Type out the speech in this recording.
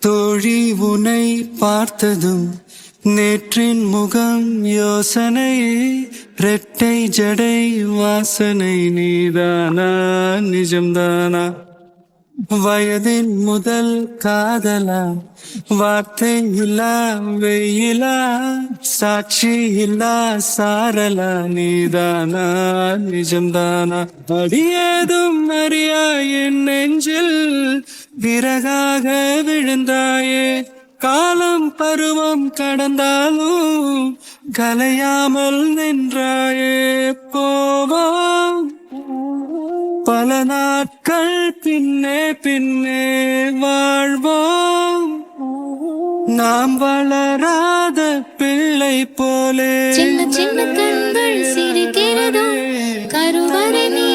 தோழி உனை பார்த்ததும் நேற்றின் முகம் யோசனை ரெட்டை ஜடை வாசனை நீதானா நிஜம்தானா வயதின் முதல் காதலா வார்த்தை இல்லா வெயிலா சாட்சி இல்லா சாரலா நீதானா நிஜம்தானா அடியேதும் அறியா என் நெஞ்சில் விறகாக விழுந்தாயே காலம் பருவம் கடந்தாலும் கலையாமல் நின்றாயே போவோம் பல நாட்கள் பின்னே பின்னே வாழ்வோம் நாம் வளராத பிள்ளை போலே சின்ன சின்ன கண்கள் சிரிக்கிறதோ கருவறை நீ